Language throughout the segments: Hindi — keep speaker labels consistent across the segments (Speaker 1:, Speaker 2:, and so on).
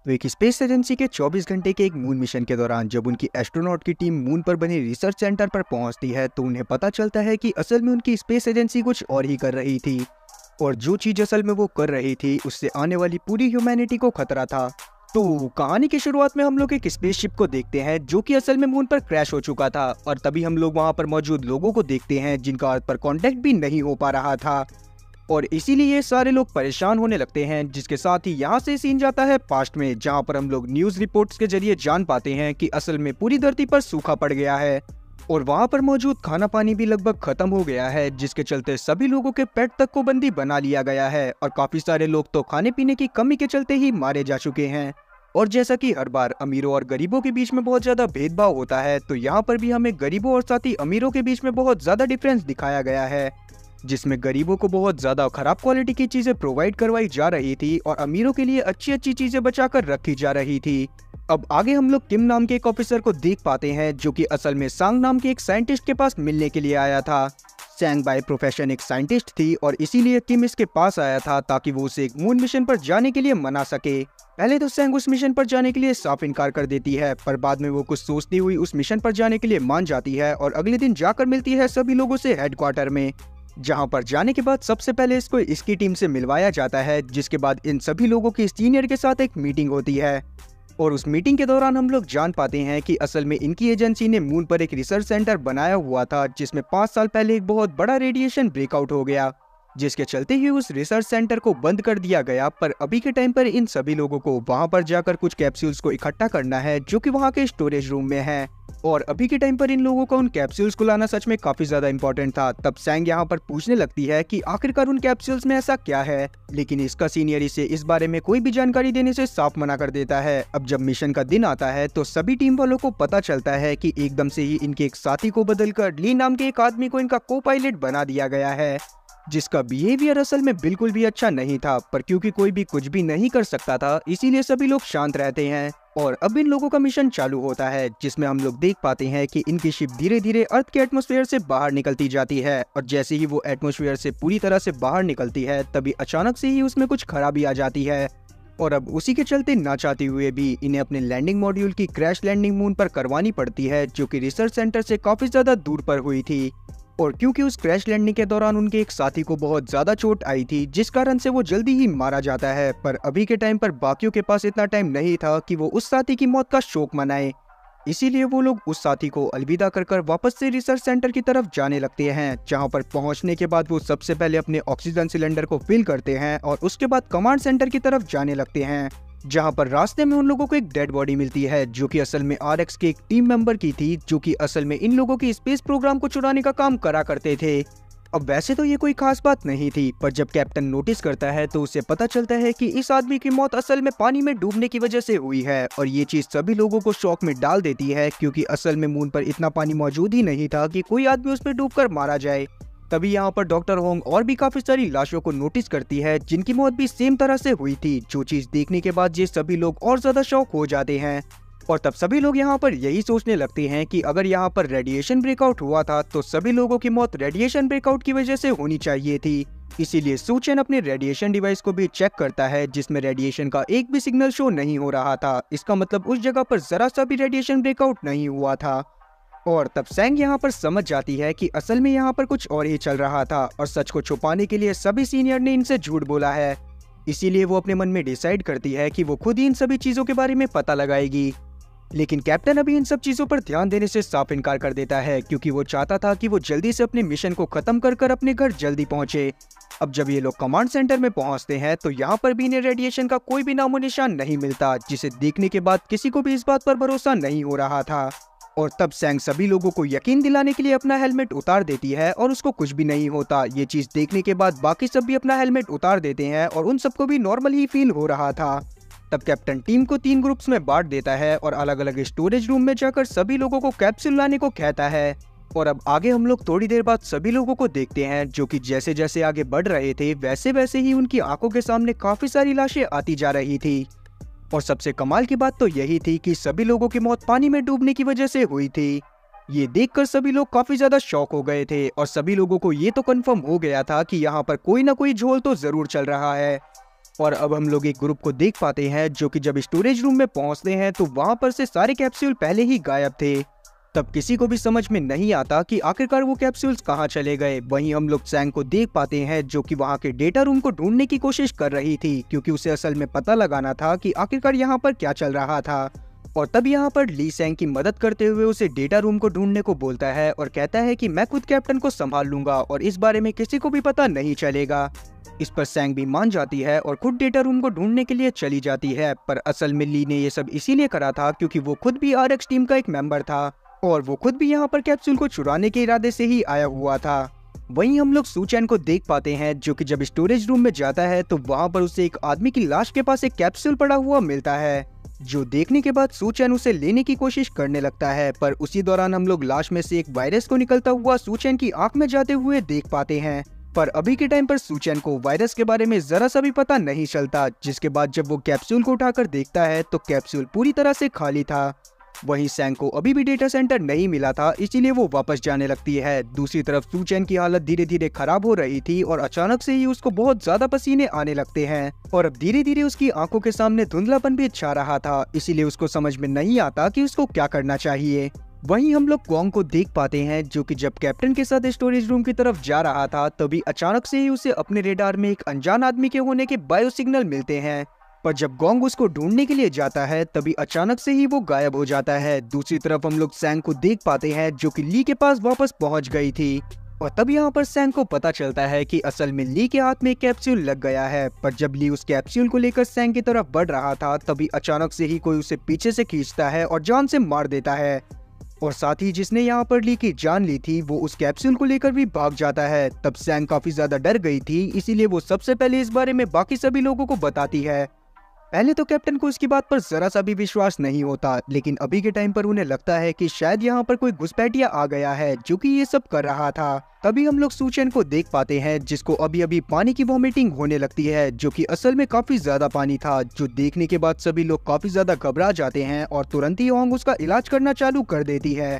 Speaker 1: तो एक स्पेस एजेंसी के 24 घंटे के एक मून मिशन के दौरान जब उनकी एस्ट्रोनॉट की टीम मून पर बने रिसर्च सेंटर पर पहुंचती है तो उन्हें पता चलता है कि असल में उनकी स्पेस एजेंसी कुछ और ही कर रही थी और जो चीज असल में वो कर रही थी उससे आने वाली पूरी ह्यूमैनिटी को खतरा था। तो कहानी की शुरुआत में हम लोग एक स्पेसशिप को देखते हैं जो कि असल में मून पर क्रैश हो चुका था और तभी हम लोग वहां पर मौजूद लोगों को देखते हैं जिनका अर्थ पर कांटेक्ट भी नहीं हो पा रहा था और इसीलिए ये सारे लोग परेशान होने लगते हैं। जिसके साथ ही यहाँ से सीन जाता है पास्ट में, जहाँ पर हम लोग न्यूज रिपोर्ट्स के जरिए जान पाते हैं कि असल में पूरी धरती पर सूखा पड़ गया है और वहाँ पर मौजूद खाना पानी भी लगभग खत्म हो गया है, जिसके चलते सभी लोगों के पेट तक को बंदी बना लिया गया है और काफी सारे लोग तो खाने पीने की कमी के चलते ही मारे जा चुके हैं। और जैसा कि हर बार अमीरों और गरीबों के बीच में बहुत ज्यादा भेदभाव होता है, तो यहाँ पर भी हमें गरीबों और साथ ही अमीरों के बीच में बहुत ज्यादा डिफरेंस दिखाया गया है, जिसमें गरीबों को बहुत ज्यादा खराब क्वालिटी की चीजें प्रोवाइड करवाई जा रही थी और अमीरों के लिए अच्छी अच्छी चीजें बचाकर रखी जा रही थी। अब आगे हम लोग किम नाम के एक ऑफिसर को देख पाते हैं जो कि असल में सांग नाम के एक साइंटिस्ट के पास मिलने के लिए आया था। सैंग बाय प्रोफेशन एक साइंटिस्ट थी और इसीलिए किम इसके पास आया था ताकि वो उसे एक मून मिशन पर जाने के लिए मना सके। पहले तो सैंग उस मिशन पर जाने के लिए साफ इनकार कर देती है, पर बाद में वो कुछ सोचती हुई उस मिशन पर जाने के लिए मान जाती है और अगले दिन जाकर मिलती है सभी लोगों से हेडक्वार्टर में, जहां पर जाने के बाद सबसे पहले इसको इसकी टीम से मिलवाया जाता है, जिसके बाद इन सभी लोगों की सीनियर के साथ एक मीटिंग होती है और उस मीटिंग के दौरान हम लोग जान पाते हैं कि असल में इनकी एजेंसी ने मून पर एक रिसर्च सेंटर बनाया हुआ था जिसमें 5 साल पहले एक बहुत बड़ा रेडिएशन ब्रेकआउट हो गया, जिसके चलते ही उस रिसर्च सेंटर को बंद कर दिया गया। पर अभी के टाइम पर इन सभी लोगों को वहां पर जाकर कुछ कैप्सूल्स को इकट्ठा करना है जो कि वहां के स्टोरेज रूम में है और अभी के टाइम पर इन लोगों को उन कैप्सूल्स को लाना सच में काफी ज्यादा इंपॉर्टेंट था। तब सैंग यहाँ पर पूछने लगती है कि आखिरकार उन कैप्सूल्स में ऐसा क्या है, लेकिन इसका सीनियर इसे इस बारे में कोई भी जानकारी देने से साफ मना कर देता है। अब जब मिशन का दिन आता है तो सभी टीम वालों को पता चलता है कि एकदम से ही इनके एक साथी को बदलकर ली नाम के एक आदमी को इनका को पायलट बना दिया गया है, जिसका बिहेवियर असल में बिल्कुल भी अच्छा नहीं था। पर क्योंकि कोई भी कुछ भी नहीं कर सकता था इसीलिए सभी लोग शांत रहते हैं और अब इन लोगों का मिशन चालू होता है, जिसमें हम लोग देख पाते हैं कि इनकी शिप धीरे धीरे अर्थ के एटमॉस्फेयर से बाहर निकलती जाती है और जैसे ही वो एटमॉस्फेयर से पूरी तरह से बाहर निकलती है तभी अचानक से ही उसमें कुछ खराबी आ जाती है और अब उसी के चलते ना चाहते हुए भी इन्हें अपने लैंडिंग मॉड्यूल की क्रैश लैंडिंग मून पर करवानी पड़ती है, जो कि रिसर्च सेंटर से काफी ज्यादा दूर पर हुई थी। और क्योंकि उस क्रैश लैंडिंग के दौरान उनके एक साथी को बहुत ज्यादा चोट आई थी जिस कारण से वो जल्दी ही मारा जाता है, पर अभी के टाइम पर बाकियों के पास इतना टाइम नहीं था कि वो उस साथी की मौत का शोक मनाए, इसीलिए वो लोग उस साथी को अलविदा कर वापस से रिसर्च सेंटर की तरफ जाने लगते हैं, जहां पर पहुंचने के बाद वो सबसे पहले अपने ऑक्सीजन सिलेंडर को फिल करते हैं और उसके बाद कमांड सेंटर की तरफ जाने लगते हैं, जहां पर रास्ते में उन लोगों को एक डेड बॉडी मिलती है जो कि असल में आरएक्स के एक टीम मेंबर की थी, जो कि असल में इन लोगों की स्पेस प्रोग्राम को चुराने का काम करा करते थे। अब वैसे तो ये कोई खास बात नहीं थी, पर जब कैप्टन नोटिस करता है तो उसे पता चलता है कि इस आदमी की मौत असल में पानी में डूबने की वजह से हुई है और ये चीज सभी लोगों को शॉक में डाल देती है, क्योंकि असल में मून पर इतना पानी मौजूद ही नहीं था कि कोई आदमी उसमें डूबकर मारा जाए। तभी यहाँ पर डॉक्टर होंग और भी काफी सारी लाशों को नोटिस करती है जिनकी मौत भी सेम तरह से हुई थी, जो चीज देखने के बाद ये सभी लोग और ज्यादा शॉक हो जाते हैं और तब सभी लोग यहाँ पर यही सोचने लगते हैं कि अगर यहाँ पर रेडिएशन ब्रेकआउट हुआ था तो सभी लोगों की मौत रेडिएशन ब्रेकआउट की वजह से होनी चाहिए थी। इसीलिए सूचन अपने रेडिएशन डिवाइस को भी चेक करता है जिसमें रेडिएशन का एक भी सिग्नल शो नहीं हो रहा था, इसका मतलब उस जगह पर जरा सा भी रेडिएशन ब्रेकआउट नहीं हुआ था। और तब सैंग यहाँ पर समझ जाती है कि असल में यहाँ पर कुछ और ही चल रहा था और सच को छुपाने के लिए सभी सीनियर ने इनसे झूठ बोला है, इसीलिए वो अपने मन में डिसाइड करती है कि वो खुद ही इन सभी चीजों के बारे में पता लगाएगी। लेकिन कैप्टन अभी इन सब चीजों पर ध्यान देने से साफ इनकार कर देता है, क्योंकि वो चाहता था कि वो जल्दी से अपने मिशन को खत्म कर अपने घर जल्दी पहुंचे। अब जब ये लोग कमांड सेंटर में पहुंचते हैं तो यहाँ पर भी इन्हें रेडिएशन का कोई भी नामो निशान नहीं मिलता, जिसे देखने के बाद किसी को भी इस बात पर भरोसा नहीं हो रहा था। और तब सैंग सभी लोगों को यकीन दिलाने के लिए अपना हेलमेट उतार देती है और उसको कुछ भी नहीं होता। ये चीज देखने के बाद बाकी सब भी अपना हेलमेट उतार देते हैं और उन सबको भी नॉर्मल ही फील हो रहा था। तब कैप्टन टीम को 3 ग्रुप्स में बांट देता है और अलग अलग स्टोरेज रूम में जाकर सभी लोगों को कैप्सूल लाने को कहता है। और अब आगे हम लोग थोड़ी देर बाद सभी लोगों को देखते हैं जो कि जैसे जैसे आगे बढ़ रहे थे वैसे वैसे ही उनकी आंखों के सामने काफी सारी लाशें आती जा रही थी। और सबसे कमाल की बात तो यही थी कि सभी लोगों की मौत पानी में डूबने की वजह से हुई थी। ये देखकर सभी लोग काफी ज्यादा शॉक हो गए थे और सभी लोगों को ये तो कंफर्म हो गया था कि यहाँ पर कोई ना कोई झोल तो जरूर चल रहा है। और अब हम लोग एक ग्रुप को देख पाते हैं जो कि जब स्टोरेज रूम में पहुंचते हैं तो वहां पर से सारे कैप्सूल पहले ही गायब थे। तब किसी को भी समझ में नहीं आता कि आखिरकार वो कैप्सूल्स कहाँ चले गए। वहीं हम लोग सैंग को देख पाते हैं जो कि वहां के डेटा रूम को ढूंढने की कोशिश कर रही थी, क्योंकि उसे असल में पता लगाना था कि आखिरकार यहाँ पर क्या चल रहा था। और तब यहाँ पर ली सैंग की मदद करते हुए उसे डेटा रूम को ढूंढने को बोलता है और कहता है कि मैं खुद कैप्टन को संभाल लूंगा और इस बारे में किसी को भी पता नहीं चलेगा। इस पर सैंग भी मान जाती है और खुद डेटा रूम को ढूंढने के लिए चली जाती है। पर असल में ली ने ये सब इसीलिए करा था क्योंकि वो खुद भी आरएक्स टीम का एक मेंबर था और वो खुद भी यहाँ पर कैप्सूल को चुराने के इरादे से ही आया हुआ था। वहीं हम लोग सूचैन को देख पाते हैं जो कि जब स्टोरेज रूम में जाता है तो वहाँ पर उसे एक आदमी की लाश के पास एक कैप्सूल पड़ा हुआ मिलता है, जो देखने के बाद सूचैन उसे लेने की कोशिश करने लगता है। पर उसी दौरान हम लोग लाश में से एक वायरस को निकलता हुआ सूचैन की आंख में जाते हुए देख पाते हैं। पर अभी के टाइम पर सूचैन को वायरस के बारे में जरा सा भी पता नहीं चलता, जिसके बाद जब वो कैप्सूल को उठाकर देखता है तो कैप्सूल पूरी तरह से खाली था। वहीं सैंग को अभी भी डेटा सेंटर नहीं मिला था, इसीलिए वो वापस जाने लगती है। दूसरी तरफ सूचैन की हालत धीरे धीरे खराब हो रही थी और अचानक से ही उसको बहुत ज्यादा पसीने आने लगते हैं और अब धीरे धीरे उसकी आंखों के सामने धुंधलापन भी छा रहा था, इसीलिए उसको समझ में नहीं आता कि उसको क्या करना चाहिए। वहीं हम लोग गोंग को देख पाते हैं जो कि जब कैप्टन के साथ स्टोरेज रूम की तरफ जा रहा था तभी अचानक से ही उसे अपने रेडार में एक अनजान आदमी के होने के बायो सिग्नल मिलते हैं। पर जब गोंग उसको ढूंढने के लिए जाता है तभी अचानक से ही वो गायब हो जाता है। दूसरी तरफ हम लोग सैंग को देख पाते हैं जो कि ली के पास वापस पहुंच गई थी और तब यहाँ पर सैंग को पता चलता है कि असल में ली के हाथ में एक कैप्सूल लग गया है। पर जब ली उस कैप्सूल को लेकर सैंग की तरफ बढ़ रहा था तभी अचानक से ही कोई उसे पीछे से खींचता है और जान से मार देता है और साथ ही जिसने यहाँ पर ली की जान ली थी वो उस कैप्सूल को लेकर भी भाग जाता है। तब सैंग काफी ज्यादा डर गई थी, इसीलिए वो सबसे पहले इस बारे में बाकी सभी लोगों को बताती है। पहले तो कैप्टन को इसकी बात पर जरा सा भी विश्वास नहीं होता, लेकिन अभी के टाइम पर उन्हें लगता है कि शायद यहाँ पर कोई घुसपैठिया आ गया है जो कि ये सब कर रहा था। तभी हम लोग सूचैन को देख पाते हैं जिसको अभी अभी पानी की वॉमिटिंग होने लगती है, जो कि असल में काफी ज्यादा पानी था, जो देखने के बाद सभी लोग काफी ज्यादा घबरा जाते हैं और तुरंत ही ओंग उसका इलाज करना चालू कर देती है।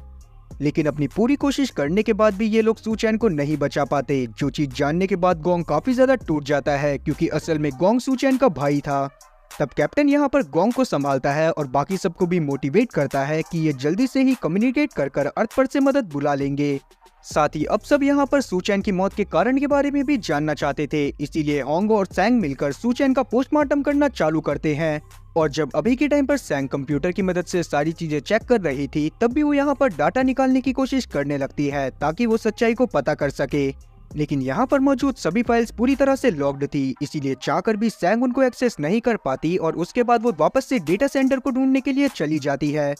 Speaker 1: लेकिन अपनी पूरी कोशिश करने के बाद भी ये लोग सूचैन को नहीं बचा पाते, जो चीज जानने के बाद गोंग काफी ज्यादा टूट जाता है क्योंकि असल में गोंग सूचैन का भाई था। तब कैप्टन यहाँ पर गोंग को संभालता है और बाकी सबको भी मोटिवेट करता है कि ये जल्दी से ही कम्युनिकेट कर अर्थ पर से मदद बुला लेंगे। साथ ही अब सब यहाँ पर सूचैन की मौत के कारण के बारे में भी जानना चाहते थे, इसीलिए होंग और सैंग मिलकर सूचैन का पोस्टमार्टम करना चालू करते हैं। और जब अभी के टाइम पर सैंग कंप्यूटर की मदद से सारी चीजें चेक कर रही थी तब भी वो यहाँ पर डाटा निकालने की कोशिश करने लगती है ताकि वो सच्चाई को पता कर सके। लेकिन यहाँ पर मौजूद सभी फाइल्स पूरी तरह से लॉक्ड थी, इसीलिए चाहकर भी सैंग उनको एक्सेस नहीं कर पाती और उसके बाद वो वापस से डेटा सेंटर को ढूंढने के लिए चली जाती है।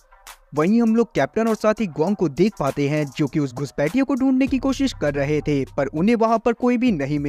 Speaker 1: वहीं हम लोग कैप्टन और साथ ही गोंग को देख पाते हैं जो कि उस घुसपैठिए को ढूंढने की कोशिश कर रहे थे, पर उन्हें वहां पर कोई भी नहीं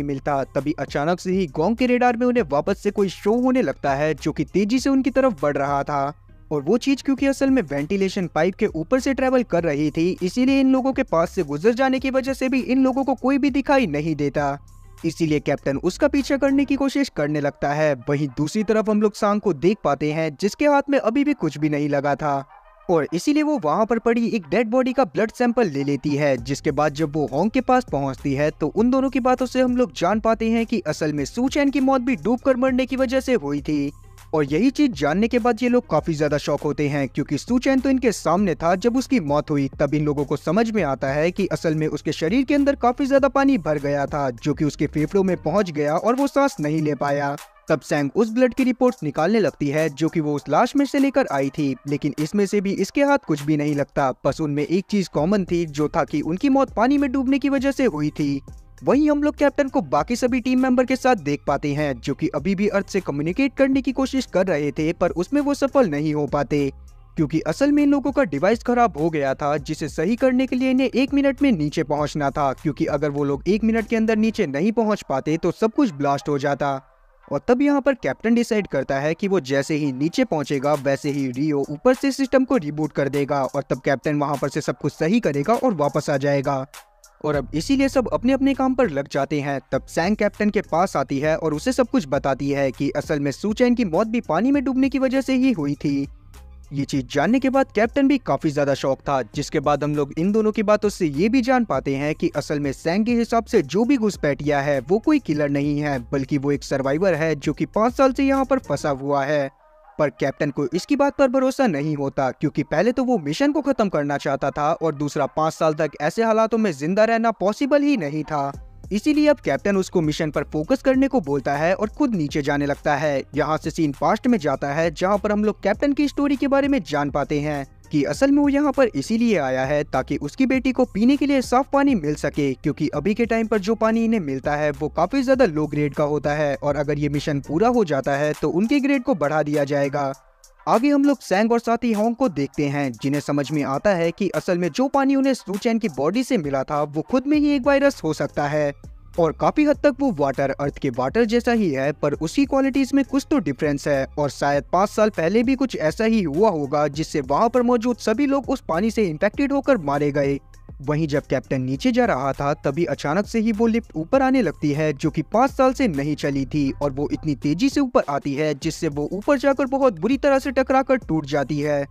Speaker 1: मिलता। तभी अचानक से ही गोंग के रेडार में उन्हें वापस से कोई शो होने लगता है जो कि तेजी से उनकी तरफ बढ़ रहा था। और वो चीज क्योंकि असल में वेंटिलेशन पाइप के ऊपर से ट्रेवल कर रही थी, इसीलिए इन लोगों के पास से गुजर जाने की वजह से भी इन लोगों को कोई भी दिखाई नहीं देता। इसीलिए कैप्टन उसका पीछा करने की कोशिश करने लगता है। वहीं दूसरी तरफ हम लोग सांग को देख पाते हैं जिसके हाथ में अभी भी कुछ भी नहीं लगा था और इसीलिए वो वहां पर पड़ी एक डेड बॉडी का ब्लड सैंपल ले लेती है। जिसके बाद जब वो होंग के पास पहुंचती है तो उन दोनों की बातों से हम लोग जान पाते हैं कि असल में सूचैन की मौत भी डूबकर मरने की वजह से हुई थी। और यही चीज जानने के बाद ये लोग काफी ज्यादा शॉक होते हैं क्योंकि सूचैन तो इनके सामने था जब उसकी मौत हुई। तब इन लोगों को समझ में आता है कि असल में उसके शरीर के अंदर काफी ज्यादा पानी भर गया था जो कि उसके फेफड़ों में पहुंच गया और वो सांस नहीं ले पाया। तब सैंग उस ब्लड की रिपोर्ट्स निकालने लगती है जो कि वो उस लाश में से लेकर आई थी, लेकिन इसमें से भी इसके हाथ कुछ भी नहीं लगता। बस उनमें एक चीज कॉमन थी जो था कि उनकी मौत पानी में डूबने की वजह से हुई थी। वहीं हम लोग कैप्टन को बाकी सभी टीम मेंबर के साथ देख पाते हैं जो कि अभी भी अर्थ से कम्युनिकेट करने की कोशिश कर रहे थे, पर उसमें वो सफल नहीं हो पाते क्योंकि असल में इन लोगों का डिवाइस खराब हो गया था जिसे सही करने के लिए इन्हें 1 मिनट में नीचे पहुंचना था, क्योंकि अगर वो लोग 1 मिनट के अंदर नीचे नहीं पहुंच पाते तो सब कुछ ब्लास्ट हो जाता। और तब यहाँ पर कैप्टन डिसाइड करता है कि वो जैसे ही नीचे पहुंचेगा वैसे ही रियो ऊपर से सिस्टम को रिबूट कर देगा और तब कैप्टन वहां पर से सब कुछ सही करेगा और वापस आ जाएगा। और अब इसीलिए सब अपने अपने काम पर लग जाते हैं। तब सैंग कैप्टन के पास आती है और उसे सब कुछ बताती है कि असल में सूचैन की मौत भी पानी में डूबने की वजह से ही हुई थी। ये चीज जानने के बाद कैप्टन भी काफी ज्यादा शॉक था, जिसके बाद हम लोग इन दोनों की बातों से ये भी जान पाते हैं कि असल में सैंग के हिसाब से जो भी घुसपैठिया है वो कोई किलर नहीं है, बल्कि वो एक सर्वाइवर है जो कि 5 साल से यहाँ पर फंसा हुआ है। पर कैप्टन को इसकी बात पर भरोसा नहीं होता, क्योंकि पहले तो वो मिशन को खत्म करना चाहता था और दूसरा 5 साल तक ऐसे हालातों में जिंदा रहना पॉसिबल ही नहीं था। इसीलिए अब कैप्टन उसको मिशन पर फोकस करने को बोलता है और खुद नीचे जाने लगता है। यहाँ से सीन पास्ट में जाता है, जहाँ पर हम लोग कैप्टन की स्टोरी के बारे में जान पाते हैं कि असल में वो यहाँ पर इसीलिए आया है ताकि उसकी बेटी को पीने के लिए साफ पानी मिल सके, क्योंकि अभी के टाइम पर जो पानी इन्हें मिलता है वो काफी ज्यादा लो ग्रेड का होता है और अगर ये मिशन पूरा हो जाता है तो उनके ग्रेड को बढ़ा दिया जाएगा। आगे हम लोग सैंग और साथी होंग को देखते हैं, जिन्हें समझ में आता है कि असल में जो पानी उन्हें सू चैन की बॉडी से मिला था वो खुद में ही एक वायरस हो सकता है और काफी हद तक वो वाटर अर्थ के वाटर जैसा ही है, पर उसकी क्वालिटीज में कुछ तो डिफरेंस है और शायद 5 साल पहले भी कुछ ऐसा ही हुआ होगा जिससे वहाँ पर मौजूद सभी लोग उस पानी से इन्फेक्टेड होकर मारे गए। वहीं जब कैप्टन नीचे जा रहा था तभी अचानक से ही वो लिफ्ट ऊपर आने लगती है, जो कि 5 साल से नहीं चली थी और वो इतनी तेजी से ऊपर आती है जिससे वो ऊपर जाकर बहुत बुरी तरह से टकराकर टूट जाती है,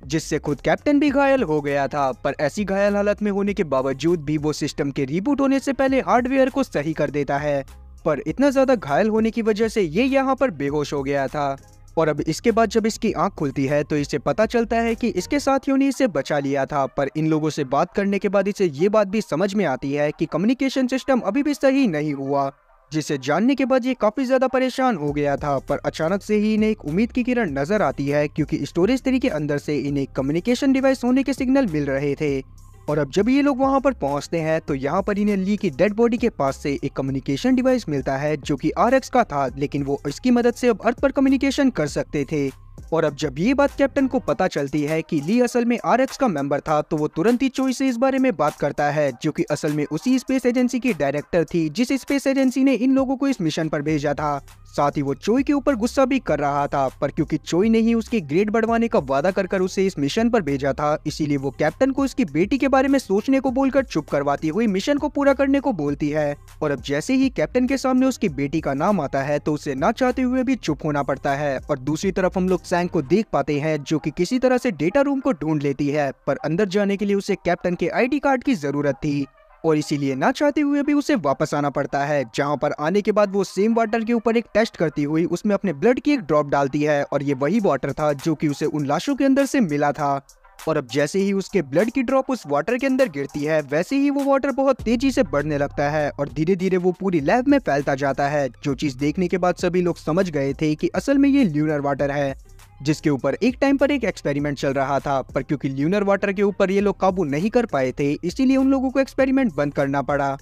Speaker 1: जिससे खुद कैप्टन भी घायल हो गया था। पर ऐसी घायल हालत में होने के बावजूद भी वो सिस्टम के रिबूट होने से पहले हार्डवेयर को सही कर देता है, पर इतना ज्यादा घायल होने की वजह से ये यहाँ पर बेहोश हो गया था। और अब इसके बाद जब इसकी आंख खुलती है तो इसे पता चलता है कि इसके साथियों ने इसे बचा लिया था, पर इन लोगों से बात करने के बाद इसे ये बात भी समझ में आती है कि कम्युनिकेशन सिस्टम अभी भी सही नहीं हुआ, जिसे जानने के बाद ये काफी ज्यादा परेशान हो गया था। पर अचानक से ही इन्हें एक उम्मीद की किरण नजर आती है, क्योंकि स्टोरेज थ्री के अंदर से इन्हें कम्युनिकेशन डिवाइस होने के सिग्नल मिल रहे थे। और अब जब ये लोग वहां पर पहुंचते हैं तो यहाँ पर इन्हें ली की डेड बॉडी के पास से एक कम्युनिकेशन डिवाइस मिलता है जो कि आरएक्स का था, लेकिन वो इसकी मदद से अब अर्थ पर कम्युनिकेशन कर सकते थे। और अब जब ये बात कैप्टन को पता चलती है कि ली असल में आरएक्स का मेंबर था, तो वो तुरंत ही चोई से इस बारे में बात करता है, जो कि असल में उसी स्पेस एजेंसी की डायरेक्टर थी जिस स्पेस एजेंसी ने इन लोगों को इस मिशन पर भेजा था। साथ ही वो चोई के ऊपर गुस्सा भी कर रहा था, पर क्योंकि चोई ने ही उसके ग्रेड बढ़वाने का वादा कर उसे इस मिशन पर भेजा था, इसीलिए वो कैप्टन को उसकी बेटी के बारे में सोचने को बोलकर चुप करवाती हुई मिशन को पूरा करने को बोलती है। और अब जैसे ही कैप्टन के सामने उसकी बेटी का नाम आता है तो उसे ना चाहते हुए भी चुप होना पड़ता है। और दूसरी तरफ हम लोग सैंग को देख पाते हैं, जो कि किसी तरह से डेटा रूम को ढूंढ लेती है, पर अंदर जाने के लिए उसे कैप्टन के आईडी कार्ड की जरूरत थी और इसीलिए ना चाहते हुए भी उसे वापस आना पड़ता है, जहां पर आने के बाद वो सेम वाटर के ऊपर एक टेस्ट करती हुई उसमें अपने ब्लड की एक ड्रॉप डालती है और ये वही वाटर था जो कि उसे उन लाशों के अंदर से मिला था। और अब जैसे ही उसके ब्लड की ड्रॉप उस वाटर के अंदर गिरती है, वैसे ही वो वाटर बहुत तेजी से बढ़ने लगता है और धीरे धीरे वो पूरी लैब में फैलता जाता है, जो चीज देखने के बाद सभी लोग समझ गए थे कि असल में ये ल्यूनर वाटर है, जिसके ऊपर एक टाइम पर एक एक्सपेरिमेंट चल रहा था। पर क्योंकि ल्यूनर वाटर के ऊपर ये लोग काबू नहीं कर पाए थे, इसीलिए उन लोगों को एक्सपेरिमेंट बंद करना पड़ा।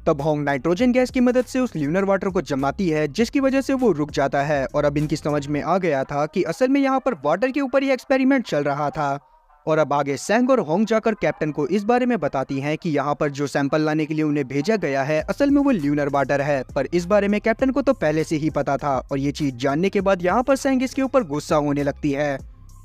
Speaker 1: तब होंग नाइट्रोजन गैस की मदद से उस ल्यूनर वाटर को जमाती है, जिसकी वजह से वो रुक जाता है। और अब इनकी समझ में आ गया था कि असल में यहाँ पर वाटर के ऊपर ही एक्सपेरिमेंट चल रहा था। और अब आगे सैंग और होंग जाकर कैप्टन को इस बारे में बताती हैं कि यहाँ पर जो सैंपल लाने के लिए उन्हें भेजा गया है असल में वो ल्यूनर वाटर है। पर इस बारे में कैप्टन को तो पहले से ही पता था और ये चीज जानने के बाद यहाँ पर सैंग इसके ऊपर गुस्सा होने लगती है।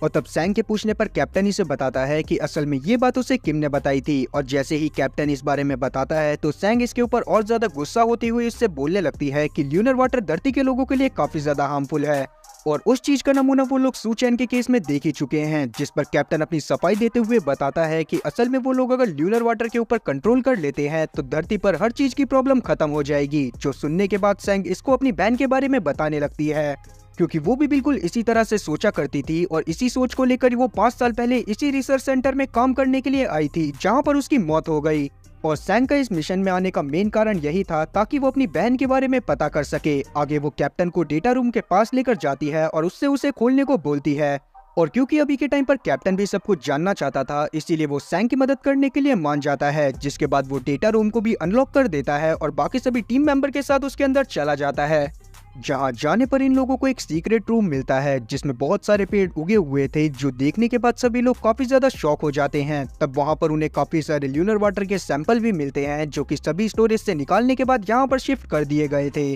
Speaker 1: और तब सैंग के पूछने पर कैप्टन इसे बताता है कि असल में ये बात उसे किम ने बताई थी। और जैसे ही कैप्टन इस बारे में बताता है तो सैंग इसके ऊपर और ज्यादा गुस्सा होती हुई इससे बोलने लगती है कि ल्यूनर वाटर धरती के लोगों के लिए काफी ज्यादा हार्मफुल है और उस चीज का नमूना वो लोग सू चैन के केस में देख ही चुके हैं। जिस पर कैप्टन अपनी सफाई देते हुए बताता है कि असल में वो लोग अगर ल्यूनर वाटर के ऊपर कंट्रोल कर लेते हैं तो धरती पर हर चीज की प्रॉब्लम खत्म हो जाएगी। जो सुनने के बाद सैंग इसको अपनी बहन के बारे में बताने लगती है, क्योंकि वो भी बिल्कुल इसी तरह से सोचा करती थी और इसी सोच को लेकर वो 5 साल पहले इसी रिसर्च सेंटर में काम करने के लिए आई थी, जहाँ पर उसकी मौत हो गई। और सैंग का इस मिशन में आने का मेन कारण यही था ताकि वो अपनी बहन के बारे में पता कर सके। आगे वो कैप्टन को डेटा रूम के पास लेकर जाती है और उससे उसे खोलने को बोलती है। और क्योंकि अभी के टाइम पर कैप्टन भी सब कुछ जानना चाहता था, इसीलिए वो सैंग की मदद करने के लिए मान जाता है, जिसके बाद वो डेटा रूम को भी अनलॉक कर देता है और बाकी सभी टीम मेंबर के साथ उसके अंदर चला जाता है। जहां जाने पर इन लोगों को एक सीक्रेट रूम मिलता है जिसमें बहुत सारे पेड़ उगे हुए थे, जो देखने के बाद सभी लोग काफी ज्यादा शॉक हो जाते हैं। तब वहां पर उन्हें काफी सारे ल्यूनर वाटर के सैंपल भी मिलते हैं, जो कि सभी स्टोरेज से निकालने के बाद यहाँ पर शिफ्ट कर दिए गए थे।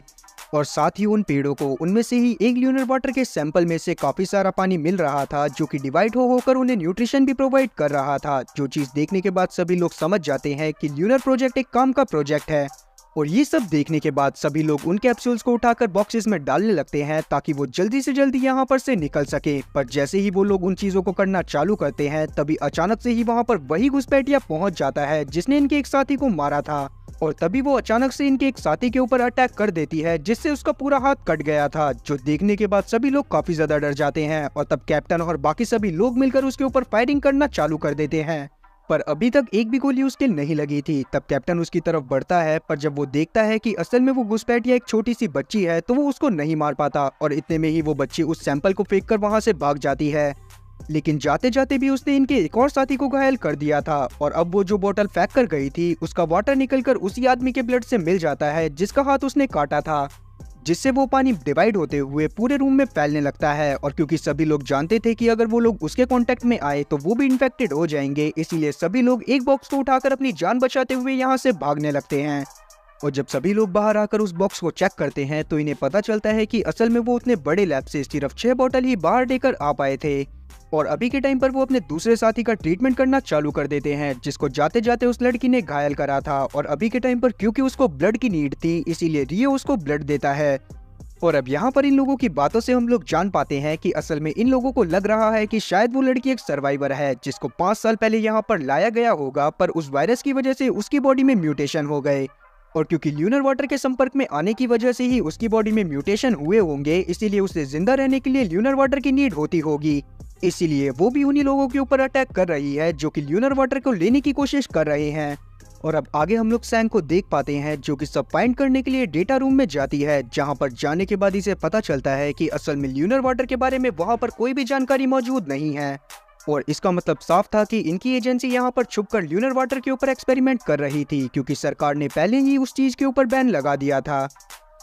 Speaker 1: और साथ ही उन पेड़ों को उनमें से ही एक ल्यूनर वाटर के सैंपल में से काफी सारा पानी मिल रहा था, जो कि डिवाइड होकर उन्हें न्यूट्रिशन भी प्रोवाइड कर रहा था। जो चीज देखने के बाद सभी लोग समझ जाते हैं कि ल्यूनर प्रोजेक्ट एक काम का प्रोजेक्ट है। और ये सब देखने के बाद सभी लोग उन कैप्सूल्स को उठाकर बॉक्सेस में डालने लगते हैं ताकि वो जल्दी से जल्दी यहाँ पर से निकल सके। पर जैसे ही वो लोग उन चीजों को करना चालू करते हैं तभी अचानक से ही वहाँ पर वही घुसपैठिया पहुंच जाता है जिसने इनके एक साथी को मारा था। और तभी वो अचानक से इनके एक साथी के ऊपर अटैक कर देती है जिससे उसका पूरा हाथ कट गया था, जो देखने के बाद सभी लोग काफी ज्यादा डर जाते हैं। और तब कैप्टन और बाकी सभी लोग मिलकर उसके ऊपर फायरिंग करना चालू कर देते हैं, पर अभी तक एक भी गोली उसके नहीं लगी थी। तब कैप्टन उसकी तरफ बढ़ता है, पर जब वो देखता है कि असल में वो घुसपैठिया एक छोटी सी बच्ची है तो वो उसको नहीं मार पाता और इतने में ही वो बच्ची उस सैंपल को फेंक कर वहां से भाग जाती है। लेकिन जाते जाते भी उसने इनके एक और साथी को घायल कर दिया था और अब वो जो बोतल फेंक कर गई थी उसका वाटर निकलकर उसी आदमी के ब्लड से मिल जाता है जिसका हाथ उसने काटा था, जिससे वो पानी डिवाइड होते हुए पूरे रूम में फैलने लगता है। और क्योंकि सभी लोग जानते थे कि अगर वो लोग उसके कांटेक्ट में आए तो वो भी इन्फेक्टेड हो जाएंगे, इसीलिए सभी लोग एक बॉक्स को उठाकर अपनी जान बचाते हुए यहाँ से भागने लगते हैं। और जब सभी लोग बाहर आकर उस बॉक्स को चेक करते हैं तो इन्हें पता चलता है कि असल में वो उतने बड़े लैब से सिर्फ 6 बोतल ही बाहर लेकर आ पाए थे। और अभी के टाइम पर वो अपने दूसरे साथी का ट्रीटमेंट करना चालू कर देते हैं जिसको जाते जाते उस लड़की ने घायल करा था। और अभी के टाइम पर क्योंकि उसको ब्लड की नीड थी इसीलिए रियो उसको ब्लड देता है। और अब यहाँ पर इन लोगों की बातों से हम लोग जान पाते हैं कि असल में इन लोगों को लग रहा है कि शायद वो लड़की एक सर्वाइवर है जिसको 5 साल पहले यहाँ पर लाया गया होगा, पर उस वायरस की वजह से उसकी बॉडी में म्यूटेशन हो गए। और क्योंकि ल्यूनर वाटर के संपर्क में आने की वजह से ही उसकी बॉडी में म्यूटेशन हुए होंगे, इसीलिए उसे जिंदा रहने के लिए ल्यूनर वाटर की नीड होती होगी, इसीलिए वो भी उन्हीं लोगों के ऊपर अटैक कर रही है जो कि ल्यूनर वाटर को लेने की कोशिश कर रहे हैं। और अब आगे हम लोग सैंग को देख पाते हैं जो कि सब फाइंड करने के लिए डेटा रूम में जाती है, जहां पर जाने के बाद इसे पता चलता है कि असल में ल्यूनर वाटर के बारे में वहां पर कोई भी जानकारी मौजूद नहीं है। और इसका मतलब साफ था कि इनकी एजेंसी यहाँ पर छुपकर ल्यूनर वाटर के ऊपर एक्सपेरिमेंट कर रही थी, क्योंकि सरकार ने पहले ही उस चीज के ऊपर बैन लगा दिया था।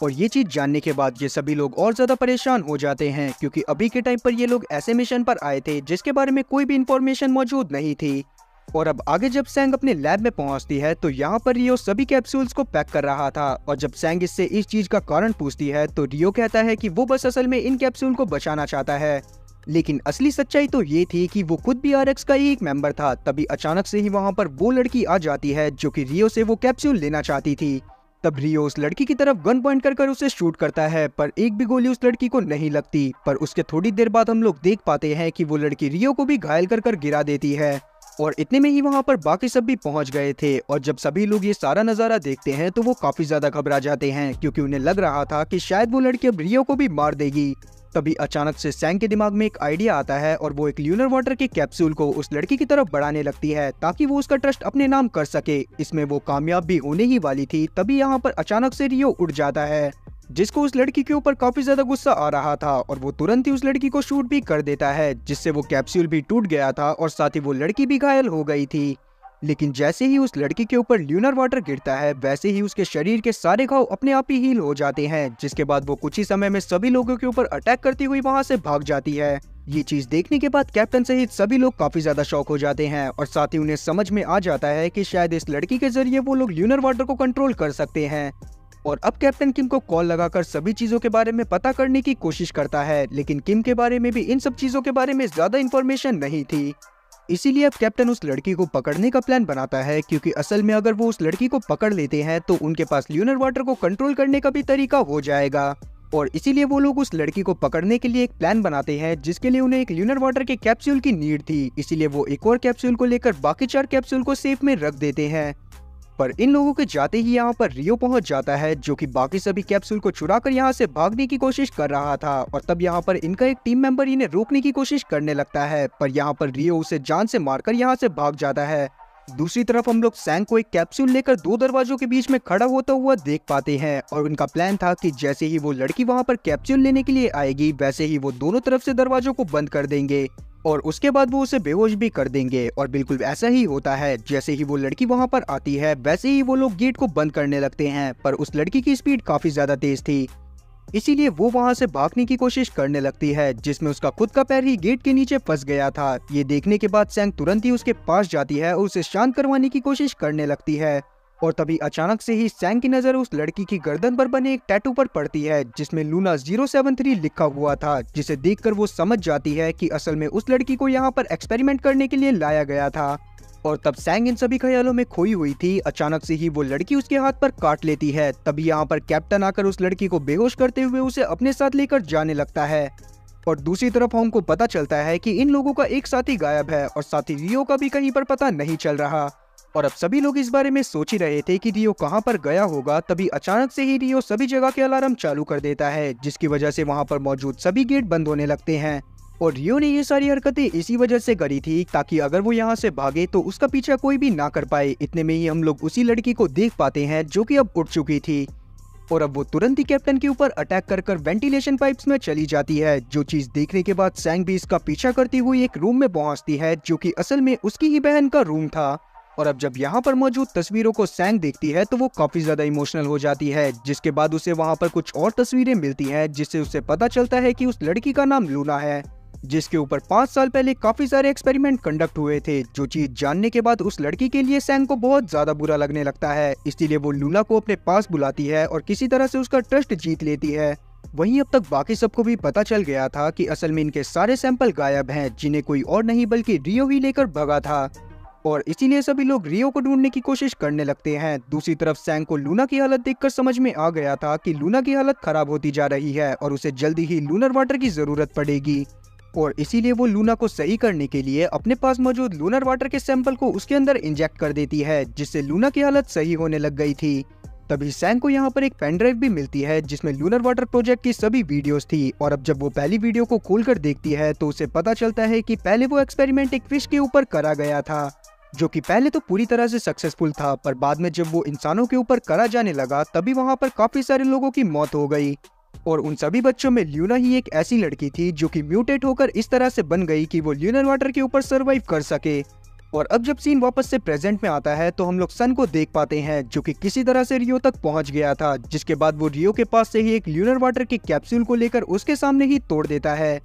Speaker 1: और ये चीज जानने के बाद ये सभी लोग और ज्यादा परेशान हो जाते हैं, क्योंकि अभी के टाइम पर ये लोग ऐसे मिशन पर आए थे जिसके बारे में कोई भी इंफॉर्मेशन मौजूद नहीं थी। और अब आगे जब सैंग अपने लैब में पहुंचती है तो यहाँ पर रियो सभी कैप्सूल्स को पैक कर रहा था। और जब सैंग इससे इस चीज का कारण पूछती है तो रियो कहता है कि वो बस असल में इन कैप्सूल को बचाना चाहता है, लेकिन असली सच्चाई तो ये थी कि वो खुद भी आरएक्स का ही एक मेंबर था। तभी अचानक से ही वहाँ पर वो लड़की आ जाती है जो कि रियो से वो कैप्सूल लेना चाहती थी। तब रियो उस लड़की की तरफ गन पॉइंट कर उसे शूट करता है, पर एक भी गोली उस लड़की को नहीं लगती। पर उसके थोड़ी देर बाद हम लोग देख पाते हैं कि वो लड़की रियो को भी घायल कर गिरा देती है। और इतने में ही वहाँ पर बाकी सब भी पहुँच गए थे। और जब सभी लोग ये सारा नज़ारा देखते हैं तो वो काफी ज्यादा घबरा जाते हैं, क्योंकि उन्हें लग रहा था कि शायद वो लड़की अब रियो को भी मार देगी। तभी अचानक से सैंग के दिमाग में एक आइडिया आता है और वो एक ल्यूनर वाटर के कैप्सूल को उस लड़की की तरफ बढ़ाने लगती है ताकि वो उसका ट्रस्ट अपने नाम कर सके। इसमें वो कामयाब भी होने ही वाली थी। तभी यहाँ पर अचानक से रियो उठ जाता है, जिसको उस लड़की के ऊपर काफी ज्यादा गुस्सा आ रहा था, और वो तुरंत ही उस लड़की को शूट भी कर देता है, जिससे वो कैप्सूल भी टूट गया था और साथ ही वो लड़की भी घायल हो गई थी। लेकिन जैसे ही उस लड़की के ऊपर ल्यूनर वाटर गिरता है वैसे ही उसके शरीर के सारे घाव अपने आप ही हील हो जाते हैं, जिसके बाद वो कुछ ही समय में सभी लोगों के ऊपर अटैक करती हुई वहां से भाग जाती है। ये चीज देखने के बाद कैप्टन सहित सभी लोग काफी ज्यादा शॉक हो जाते हैं और साथ ही उन्हें समझ में आ जाता है कि शायद इस लड़की के जरिए वो लोग ल्यूनर वाटर को कंट्रोल कर सकते हैं। और अब कैप्टन किम को कॉल लगाकर सभी चीजों के बारे में पता करने की कोशिश करता है, लेकिन किम के बारे में भी इन सब चीजों के बारे में ज्यादा इन्फॉर्मेशन नहीं थी। इसीलिए अब कैप्टन उस लड़की को पकड़ने का प्लान बनाता है, क्योंकि असल में अगर वो उस लड़की को पकड़ लेते हैं तो उनके पास ल्यूनर वाटर को कंट्रोल करने का भी तरीका हो जाएगा। और इसीलिए वो लोग उस लड़की को पकड़ने के लिए एक प्लान बनाते हैं, जिसके लिए उन्हें एक ल्यूनर वाटर के कैप्सूल की नीड थी। इसीलिए वो एक और कैप्सूल को लेकर बाकी 4 कैप्सूल को सेफ में रख देते हैं। पर इन लोगों के जाते ही यहाँ पर रियो पहुंच जाता है, जो कि बाकी सभी कैप्सूल को चुराकर यहाँ से भागने की कोशिश कर रहा था। और तब यहाँ पर इनका एक टीम मेंबर इन्हें रोकने की कोशिश करने लगता है, पर यहाँ पर रियो उसे जान से मारकर यहाँ से भाग जाता है। दूसरी तरफ हम लोग सैंग को एक कैप्सूल लेकर 2 दरवाजों के बीच में खड़ा होता हुआ देख पाते हैं, और उनका प्लान था कि जैसे ही वो लड़की वहाँ पर कैप्सूल लेने के लिए आएगी वैसे ही वो दोनों तरफ से दरवाजों को बंद कर देंगे और उसके बाद वो उसे बेहोश भी कर देंगे। और बिल्कुल ऐसा ही होता है। जैसे ही वो लड़की वहाँ पर आती है वैसे ही वो लोग गेट को बंद करने लगते हैं, पर उस लड़की की स्पीड काफी ज्यादा तेज थी, इसीलिए वो वहां से भागने की कोशिश करने लगती है, जिसमें उसका खुद का पैर ही गेट के नीचे फंस गया था। ये देखने के बाद सैंग तुरंत ही उसके पास जाती है और उसे शांत करवाने की कोशिश करने लगती है। और तभी अचानक से ही सैंग की नजर उस लड़की की गर्दन पर बने एक टैटू पर पड़ती है, जिसमें लूना 073 लिखा हुआ था, जिसे देखकर वो समझ जाती है कि असल में उस लड़की को यहाँ पर एक्सपेरिमेंट करने के लिए लाया गया था। और तब सैंग इन सभी ख्यालों में खोई हुई थी। अचानक से ही वो लड़की उसके हाथ पर काट लेती है। तभी यहाँ पर कैप्टन आकर उस लड़की को बेहोश करते हुए उसे अपने साथ लेकर जाने लगता है। और दूसरी तरफ होंग को पता चलता है कि इन लोगों का एक साथी गायब है और साथी रियो का भी कहीं पर पता नहीं चल रहा। और अब सभी लोग इस बारे में सोच ही रहे थे कि रियो कहाँ पर गया होगा। तभी अचानक से ही रियो सभी जगह के अलार्म चालू कर देता है, जिसकी वजह से वहाँ पर मौजूद सभी गेट बंद होने लगते हैं। और रियो ने ये सारी हरकतें इसी वजह से करी थी ताकि अगर वो यहाँ से भागे तो उसका पीछा कोई भी ना कर पाए। इतने में ही हम लोग उसी लड़की को देख पाते हैं जो कि अब उठ चुकी थी और अब वो तुरंत ही कैप्टन के ऊपर अटैक कर वेंटिलेशन पाइप्स में चली जाती है। जो चीज देखने के बाद सैंग भी इसका पीछा करती हुई एक रूम में पहुंचती है, जो कि असल में उसकी ही बहन का रूम था। और अब जब यहाँ पर मौजूद तस्वीरों को सैंग देखती है तो वो काफी ज्यादा इमोशनल हो जाती है, जिसके बाद उसे वहाँ पर कुछ और तस्वीरें मिलती हैं, जिससे उसे पता चलता है कि उस लड़की का नाम लूना है, जिसके ऊपर 5 साल पहले काफी सारे एक्सपेरिमेंट कंडक्ट हुए थे। जो चीज जानने के बाद उस लड़की के लिए सैंग को बहुत ज्यादा बुरा लगने लगता है, इसलिए वो लूना को अपने पास बुलाती है और किसी तरह से उसका ट्रस्ट जीत लेती है। वहीं अब तक बाकी सबको भी पता चल गया था कि असल में इनके सारे सैंपल गायब हैं, जिन्हें कोई और नहीं बल्कि रियो ही लेकर भगा था। और इसीलिए सभी लोग रियो को ढूंढने की कोशिश करने लगते हैं। दूसरी तरफ सैंग को लूना की हालत देखकर समझ में आ गया था कि लूना की हालत खराब होती जा रही है और उसे जल्दी ही लूनर वाटर की जरूरत पड़ेगी। और इसीलिए वो लूना को सही करने के लिए अपने पास मौजूद लूनर वाटर के सैंपल को उसके अंदर इंजेक्ट कर देती है, जिससे लूना की हालत सही होने लग गई थी। तभी सैंग को यहाँ पर एक पेन ड्राइव भी मिलती है जिसमें लूनर वाटर प्रोजेक्ट की सभी वीडियोस थी। और अब जब वो पहली वीडियो को खोलकर देखती है तो उसे पता चलता है कि पहले वो एक्सपेरिमेंट एक फिश के ऊपर करा गया था, जो कि पहले तो पूरी तरह से सक्सेसफुल था, पर बाद में जब वो इंसानों के ऊपर करा जाने लगा तभी वहाँ पर काफी सारे लोगों की मौत हो गई। और उन सभी बच्चों में ल्यूना ही एक ऐसी लड़की थी जो कि म्यूटेट होकर इस तरह से बन गई कि वो ल्यूनर वाटर के ऊपर सरवाइव कर सके। और अब जब सीन वापस से प्रेजेंट में आता है तो हम लोग सन को देख पाते हैं, जो कि किसी तरह से रियो तक पहुंच गया था, जिसके बाद वो रियो के पास से ही एक ल्यूनर वाटर के कैप्सूल को लेकर उसके सामने ही तोड़ देता है,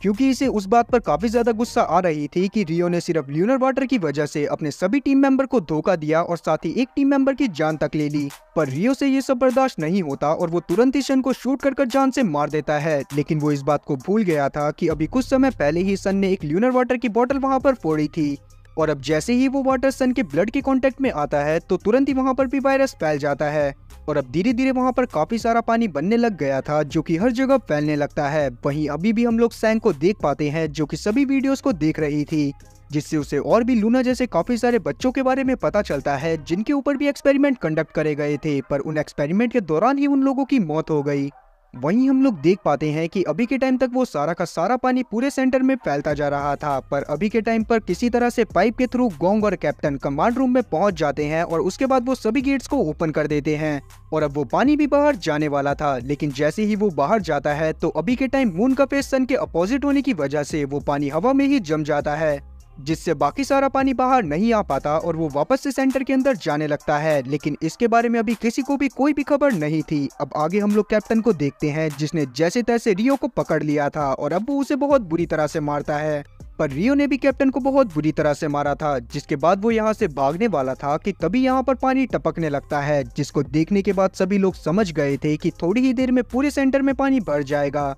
Speaker 1: क्योंकि इसे उस बात पर काफी ज्यादा गुस्सा आ रही थी कि रियो ने सिर्फ ल्यूनर वाटर की वजह से अपने सभी टीम मेंबर को धोखा दिया और साथ ही एक टीम मेंबर की जान तक ले ली। पर रियो से ये सब बर्दाश्त नहीं होता और वो तुरंत ही सन को शूट कर जान से मार देता है। लेकिन वो इस बात को भूल गया था कि अभी कुछ समय पहले ही सन ने एक ल्यूनर वाटर की बोतल वहाँ पर फोड़ी थी, और अब जैसे ही वो वाटर सन के ब्लड के कांटेक्ट में आता है तो तुरंत ही वहाँ पर भी वायरस फैल जाता है। और अब धीरे धीरे वहाँ पर काफी सारा पानी बनने लग गया था, जो कि हर जगह फैलने लगता है। वहीं अभी भी हम लोग सैंग को देख पाते हैं, जो कि सभी वीडियोस को देख रही थी, जिससे उसे और भी लूना जैसे काफी सारे बच्चों के बारे में पता चलता है जिनके ऊपर भी एक्सपेरिमेंट कंडक्ट करे गए थे, पर उन एक्सपेरिमेंट के दौरान ही उन लोगों की मौत हो गई। वहीं हम लोग देख पाते हैं कि अभी के टाइम तक वो सारा का सारा पानी पूरे सेंटर में फैलता जा रहा था, पर अभी के टाइम पर किसी तरह से पाइप के थ्रू गोंग और कैप्टन कमांड रूम में पहुंच जाते हैं और उसके बाद वो सभी गेट्स को ओपन कर देते हैं और अब वो पानी भी बाहर जाने वाला था। लेकिन जैसे ही वो बाहर जाता है तो अभी के टाइम मून का फेस सन के अपोजिट होने की वजह से वो पानी हवा में ही जम जाता है, जिससे बाकी सारा पानी बाहर नहीं आ पाता और वो वापस से सेंटर के अंदर जाने लगता है। लेकिन इसके बारे में अभी किसी को भी कोई भी खबर नहीं थी। अब आगे हम लोग कैप्टन को देखते हैं, जिसने जैसे तैसे रियो को पकड़ लिया था और अब वो उसे बहुत बुरी तरह से मारता है। पर रियो ने भी कैप्टन को बहुत बुरी तरह से मारा था, जिसके बाद वो यहाँ से भागने वाला था कि तभी यहाँ पर पानी टपकने लगता है, जिसको देखने के बाद सभी लोग समझ गए थे कि थोड़ी ही देर में पूरे सेंटर में पानी भर जाएगा।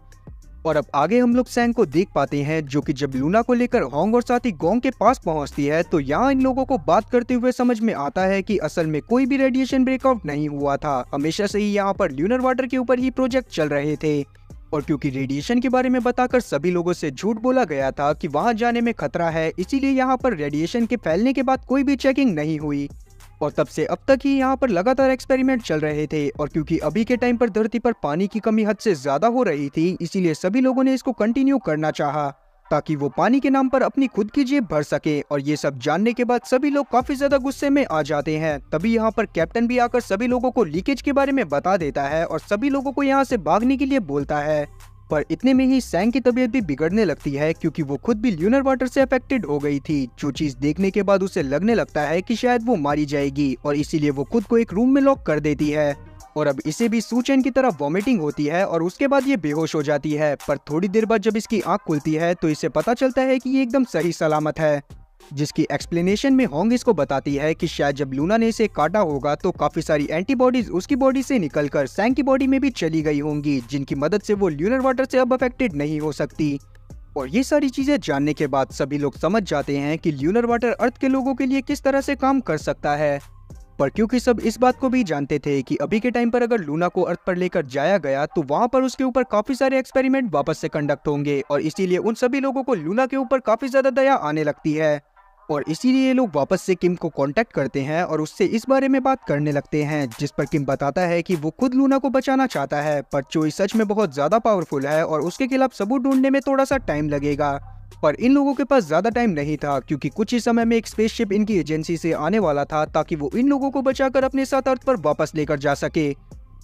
Speaker 1: और अब आगे हम लोग सैंग को देख पाते हैं, जो कि जब लूना को लेकर होंग और साथी गोंग के पास पहुंचती है तो यहाँ इन लोगों को बात करते हुए समझ में आता है कि असल में कोई भी रेडिएशन ब्रेकआउट नहीं हुआ था। हमेशा से ही यहाँ पर ल्यूनर वाटर के ऊपर ही प्रोजेक्ट चल रहे थे, और क्योंकि रेडिएशन के बारे में बताकर सभी लोगों से झूठ बोला गया था कि वहां जाने में खतरा है, इसीलिए यहाँ पर रेडिएशन के फैलने के बाद कोई भी चेकिंग नहीं हुई। और तब से अब तक ही यहाँ पर लगातार एक्सपेरिमेंट चल रहे थे, और क्योंकि अभी के टाइम पर धरती पर पानी की कमी हद से ज्यादा हो रही थी, इसीलिए सभी लोगों ने इसको कंटिन्यू करना चाहा ताकि वो पानी के नाम पर अपनी खुद की जेब भर सके। और ये सब जानने के बाद सभी लोग काफी ज्यादा गुस्से में आ जाते हैं। तभी यहाँ पर कैप्टन भी आकर सभी लोगों को लीकेज के बारे में बता देता है और सभी लोगों को यहाँ से भागने के लिए बोलता है। पर इतने में ही सैंग की तबीयत भी बिगड़ने लगती है, क्योंकि वो खुद भी ल्यूनर वाटर से अफेक्टेड हो गई थी, जो चीज देखने के बाद उसे लगने लगता है कि शायद वो मारी जाएगी, और इसीलिए वो खुद को एक रूम में लॉक कर देती है। और अब इसे भी सूचैन की तरह वॉमिटिंग होती है और उसके बाद ये बेहोश हो जाती है। पर थोड़ी देर बाद जब इसकी आंख खुलती है तो इसे पता चलता है कि ये एकदम सही सलामत है, जिसकी एक्सप्लेनेशन में होंग इसको बताती है कि शायद जब लूना ने इसे काटा होगा तो काफी सारी एंटीबॉडीज उसकी बॉडी से निकलकर सैंग की बॉडी में भी चली गई होंगी, जिनकी मदद से वो ल्यूनर वाटर से अब अफेक्टेड नहीं हो सकती। और ये सारी चीजें जानने के बाद सभी लोग समझ जाते हैं कि ल्यूनर वाटर अर्थ के लोगों के लिए किस तरह से काम कर सकता है। पर क्योंकि सब इस बात को भी जानते थे कि अभी के टाइम पर अगर लूना को अर्थ पर लेकर जाया गया तो वहां पर उसके ऊपर काफी सारे एक्सपेरिमेंट वापस से कंडक्ट होंगे, और इसीलिए उन सभी लोगों को लूना के ऊपर काफी ज्यादा दया आने लगती है। और इसीलिए ये लोग वापस से किम को कांटेक्ट करते हैं और उससे इस बारे में बात करने लगते हैं, जिस पर किम बताता है कि वो खुद लूना को बचाना चाहता है, पर चोई सच में बहुत ज्यादा पावरफुल है और उसके खिलाफ सबूत ढूंढने में थोड़ा सा टाइम लगेगा। पर इन लोगों के पास ज्यादा टाइम नहीं था, क्योंकि कुछ ही समय में एक स्पेसशिप इनकी एजेंसी से आने वाला था ताकि वो इन लोगों को बचाकर अपने साथ अर्थ पर वापस लेकर जा सके।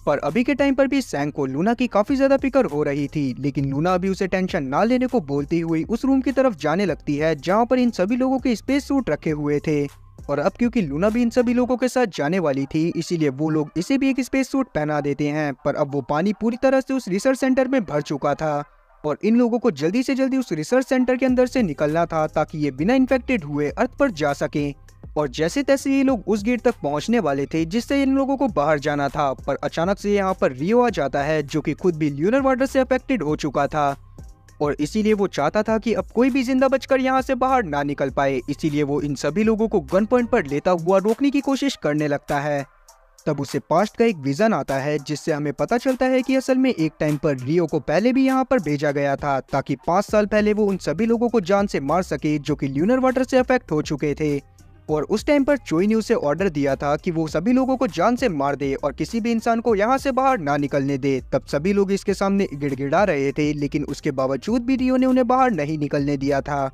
Speaker 1: पर अभी के टाइम पर भी सैंग को लूना की काफी ज्यादा फिक्र हो रही थी, लेकिन लूना अभी उसे टेंशन ना लेने को बोलती हुई उस रूम की तरफ जाने लगती है जहाँ पर इन सभी लोगों के स्पेस सूट रखे हुए थे। और अब क्योंकि लूना भी इन सभी लोगों के साथ जाने वाली थी, इसीलिए वो लोग इसे भी एक स्पेस सूट पहना देते हैं। पर अब वो पानी पूरी तरह से उस रिसर्च सेंटर में भर चुका था और इन लोगों को जल्दी से जल्दी उस रिसर्च सेंटर के अंदर से निकलना था ताकि ये बिना इन्फेक्टेड हुए अर्थ पर जा सकें। और जैसे तैसे ये लोग उस गेट तक पहुंचने वाले थे जिससे इन लोगों को बाहर जाना था, पर अचानक से यहाँ पर रियो आ जाता है जो कि खुद भी ल्यूनर वाटर से अफेक्टेड हो चुका था, और इसीलिए वो चाहता था कि अब कोई भी जिंदा बचकर यहाँ से बाहर ना निकल पाए। इसीलिए वो इन सभी लोगों को गन पॉइंट पर लेता हुआ रोकने की कोशिश करने लगता है। तब उसे पास्ट का एक विजन आता है जिससे हमें पता चलता है कि असल में एक टाइम पर रियो को पहले भी यहाँ पर भेजा गया था ताकि 5 साल पहले वो उन सभी लोगों को जान से मार सके जो कि ल्यूनर वाटर से अफेक्ट हो चुके थे। और उस टाइम पर चोई ने उसे ऑर्डर दिया था कि वो सभी लोगों को जान से मार दे और किसी भी इंसान को यहाँ से बाहर ना निकलने दे। तब सभी लोग इसके सामने गिड़गिड़ा रहे थे, लेकिन उसके बावजूद भी रियो ने उन्हें बाहर नहीं निकलने दिया था।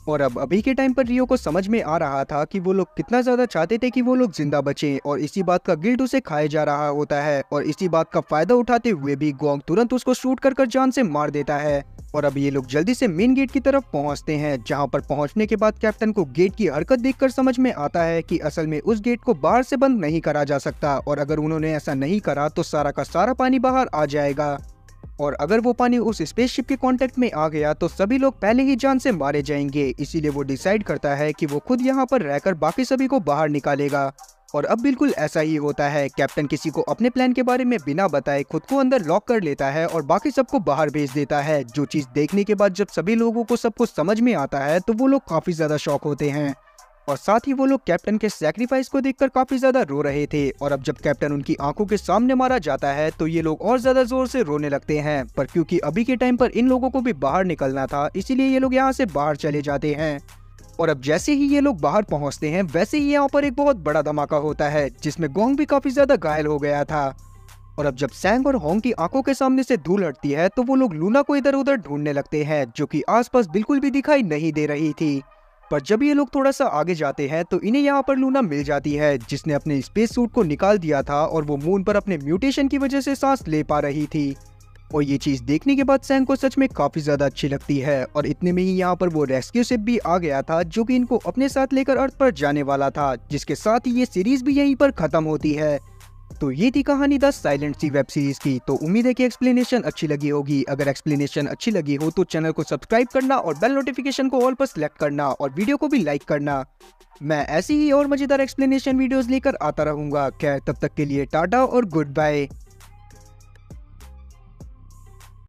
Speaker 1: और अब अभी के टाइम पर रियो को समझ में आ रहा था कि वो लोग कितना ज्यादा चाहते थे कि वो लोग जिंदा बचें, और इसी बात का गिल्ट उसे खाए जा रहा होता है। और इसी बात का फायदा उठाते हुए भी गोंग तुरंत उसको शूट कर जान से मार देता है। और अब ये लोग जल्दी से मेन गेट की तरफ पहुंचते हैं, जहां पर पहुंचने के बाद कैप्टन को गेट की हरकत देखकर समझ में आता है कि असल में उस गेट को बाहर से बंद नहीं करा जा सकता, और अगर उन्होंने ऐसा नहीं करा तो सारा का सारा पानी बाहर आ जाएगा। और अगर वो पानी उस स्पेसशिप के कांटेक्ट में आ गया तो सभी लोग पहले ही जान से मारे जाएंगे। इसीलिए वो डिसाइड करता है कि वो खुद यहाँ पर रहकर बाकी सभी को बाहर निकालेगा। और अब बिल्कुल ऐसा ही होता है। कैप्टन किसी को अपने प्लान के बारे में बिना बताए खुद को अंदर लॉक कर लेता है और बाकी सबको बाहर भेज देता है। जो चीज देखने के बाद जब सभी लोगों को सब कुछ समझ में आता है तो वो लोग काफी ज्यादा शॉक होते हैं, और साथ ही वो लोग कैप्टन के सैक्रिफाइस को देखकर काफी ज्यादा रो रहे थे। और अब जब कैप्टन उनकी आंखों के सामने मारा जाता है तो ये लोग और ज्यादा जोर से रोने लगते हैं। पर क्योंकि अभी के टाइम पर इन लोगों को भी बाहर निकलना था, इसीलिए ये लोग यहाँ से बाहर चले जाते हैं। और अब जैसे ही ये लोग बाहर पहुंचते हैं वैसे ही यहाँ पर एक बहुत बड़ा धमाका होता है जिसमें गोंग भी काफी ज्यादा घायल हो गया था। और अब जब सैंग और होंग की आंखों के सामने से धूल हटती है तो वो लोग लूना को इधर उधर ढूंढने लगते हैं, जो कि आसपास बिल्कुल भी दिखाई नहीं दे रही थी। पर जब ये लोग थोड़ा सा आगे जाते हैं तो इन्हें यहाँ पर लूना मिल जाती है, जिसने अपने स्पेस सूट को निकाल दिया था और वो मून पर अपने म्यूटेशन की वजह से सांस ले पा रही थी। और ये चीज देखने के बाद सैंग को सच में काफी ज्यादा अच्छी लगती है। और इतने में ही यहाँ पर वो रेस्क्यू शिप भी आ गया था जो कि इनको अपने साथ लेकर अर्थ पर जाने वाला था, जिसके साथ ही ये सीरीज भी यहीं पर खत्म होती है। तो ये थी कहानी the silent sea web series की। तो उम्मीद है कि एक्सप्लेनेशन अच्छी लगी होगी। अगर एक्सप्लेनेशन अच्छी लगी हो तो चैनल को सब्सक्राइब करना और बेल नोटिफिकेशन को ऑल पर सिलेक्ट करना और वीडियो को भी लाइक करना। मैं ऐसी ही और मजेदार एक्सप्लेनेशन वीडियोस लेकर आता रहूंगा। खैर तब तक के लिए टाटा और गुड बाय।